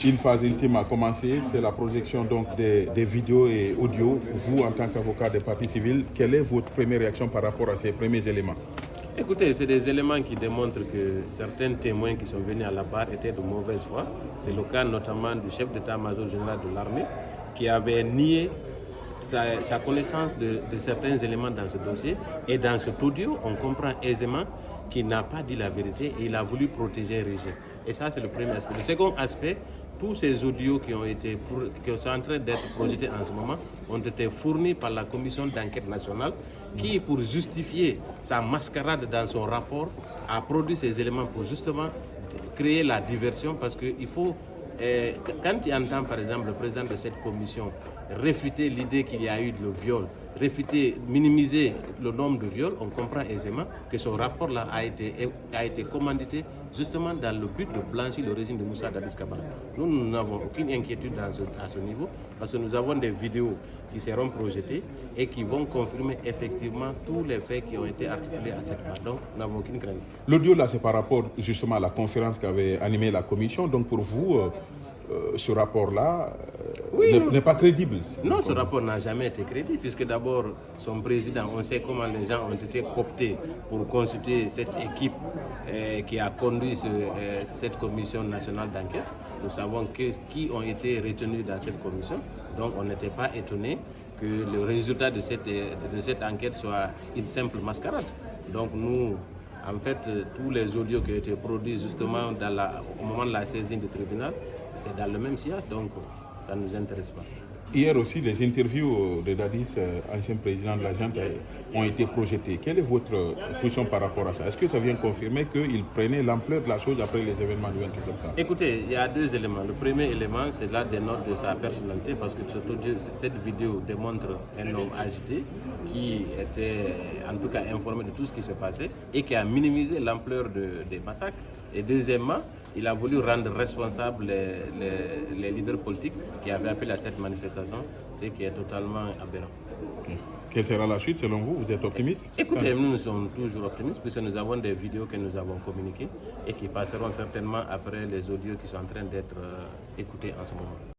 Une phase ultime a commencé, c'est la projection donc des vidéos et audios. Vous, en tant qu'avocat des parties civiles, quelle est votre première réaction par rapport à ces premiers éléments? Écoutez, c'est des éléments qui démontrent que certains témoins qui sont venus à la barre étaient de mauvaise foi. C'est le cas notamment du chef d'état-major général de l'armée qui avait nié sa connaissance de certains éléments dans ce dossier. Et dans cet audio, on comprend aisément qu'il n'a pas dit la vérité et il a voulu protéger un régime. Et ça, c'est le premier aspect. Le second aspect, tous ces audios qui sont en train d'être projetés en ce moment ont été fournis par la commission d'enquête nationale qui, pour justifier sa mascarade dans son rapport, a produit ces éléments pour justement créer la diversion parce qu'il faut, quand il entend par exemple le président de cette commission réfuter l'idée qu'il y a eu de viol, minimiser le nombre de viols, on comprend aisément que ce rapport-là a été commandité justement dans le but de blanchir le régime de Moussa Dadis Camara. Nous n'avons aucune inquiétude à ce niveau parce que nous avons des vidéos qui seront projetées et qui vont confirmer effectivement tous les faits qui ont été articulés à cette part. Donc, nous n'avons aucune crainte. L'audio là, c'est par rapport justement à la conférence qu'avait animée la commission. Donc pour vous, ce rapport-là n'est pas crédible. Non, ce rapport n'a jamais été crédible, puisque d'abord, son président, on sait comment les gens ont été cooptés pour consulter cette équipe qui a conduit cette commission nationale d'enquête. Nous savons qui ont été retenus dans cette commission, donc on n'était pas étonné que le résultat de cette enquête soit une simple mascarade. Donc nous, en fait, tous les audios qui ont été produits justement au moment de la saisine du tribunal, c'est dans le même sillage, donc ça ne nous intéresse pas. Hier aussi, les interviews de Dadis, ancien président de la Junte, ont été projetées. Quelle est votre position par rapport à ça? Est-ce que ça vient confirmer qu'il prenait l'ampleur de la chose après les événements du 28 septembre? Écoutez, il y a deux éléments. Le premier élément, c'est la dénote de sa personnalité, parce que cette vidéo démontre un homme agité qui était en tout cas informé de tout ce qui se passait et qui a minimisé l'ampleur des massacres. Et deuxièmement, il a voulu rendre responsables les leaders politiques qui avaient appelé à cette manifestation, ce qui est totalement aberrant. Quelle sera la suite selon vous? Vous êtes optimiste? Écoutez, nous sommes toujours optimistes puisque nous avons des vidéos que nous avons communiquées et qui passeront certainement après les audios qui sont en train d'être écoutés en ce moment.